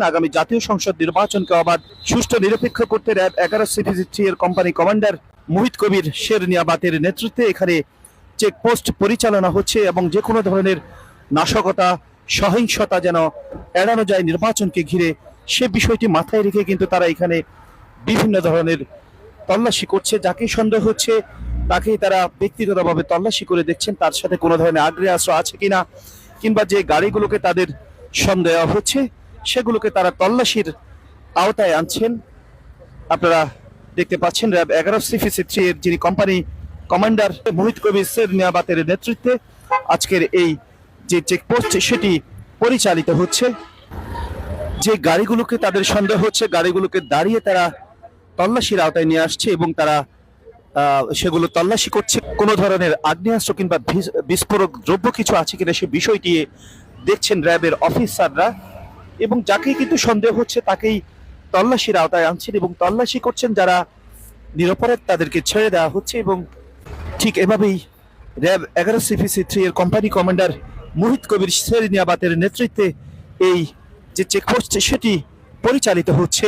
আগামী জাতীয় সংসদ নির্বাচনকে অবাধ সুষ্ঠু নিরপেক্ষ করতে র্যাব 11 সিপিসি এর কোম্পানি কমান্ডার মোহিত কবির শেরনিয়াবাতের নেতৃত্বে এখানে চেকপোস্ট পরিচালনা হচ্ছে এবং যে কোনো ধরনের নাশকতা সহিংসতা যেন এড়ানো যায় নির্বাচনকে ঘিরে সে বিষয়টি মাথায় রেখে কিন্তু তারা এখানে বিভিন্ন ধরনের তল্লাশি করছে। যাকে সন্দেহ হচ্ছে তাকেই তারা ব্যক্তিগতভাবে তল্লাশি করে দেখছেন তার সাথে কোনো ধরনের আগ্নেয়াস্ত্র আছে কিনা, কিংবা যে গাড়িগুলোকে তাদের সন্দেহ হচ্ছে সেগুলোকে তারা তল্লাশির আওতায় আনছেন। আপনারা দেখতে পাচ্ছেন র্যাব 11 সিপিসি এর যিনি কোম্পানি কমান্ডার মোহিত কবির শেরনিয়াবাতের নেতৃত্বে আজকের এই যে চেকপোস্ট সেটি পরিচালিত হচ্ছে। যে গাড়িগুলোকে তাদের সন্দেহ হচ্ছে গাড়িগুলোকে দাঁড়িয়ে তারা তল্লাশির আওতায় নিয়ে আসছে এবং তারা সেগুলো তল্লাশি করছে। কোনো ধরনের আগ্নেয়াস্ত্র কিংবা বিস্ফোরক দ্রব্য কিছু আছে কিনা সে বিষয়টি দেখছেন র্যাবের অফিসাররা, এবং যাকেই কিন্তু সন্দেহ হচ্ছে তাকেই তল্লাশির আওতায় আনছেন এবং তল্লাশি করছেন। যারা নিরপরাধ তাদেরকে ছেড়ে দেওয়া হচ্ছে এবং ঠিক এভাবেই র্যাব 11 সিপিসি এর কোম্পানি কমান্ডার মোহিত কবির শেরনিয়াবাতের নেতৃত্বে এই যে চেকপোস্ট সেটি পরিচালিত হচ্ছে।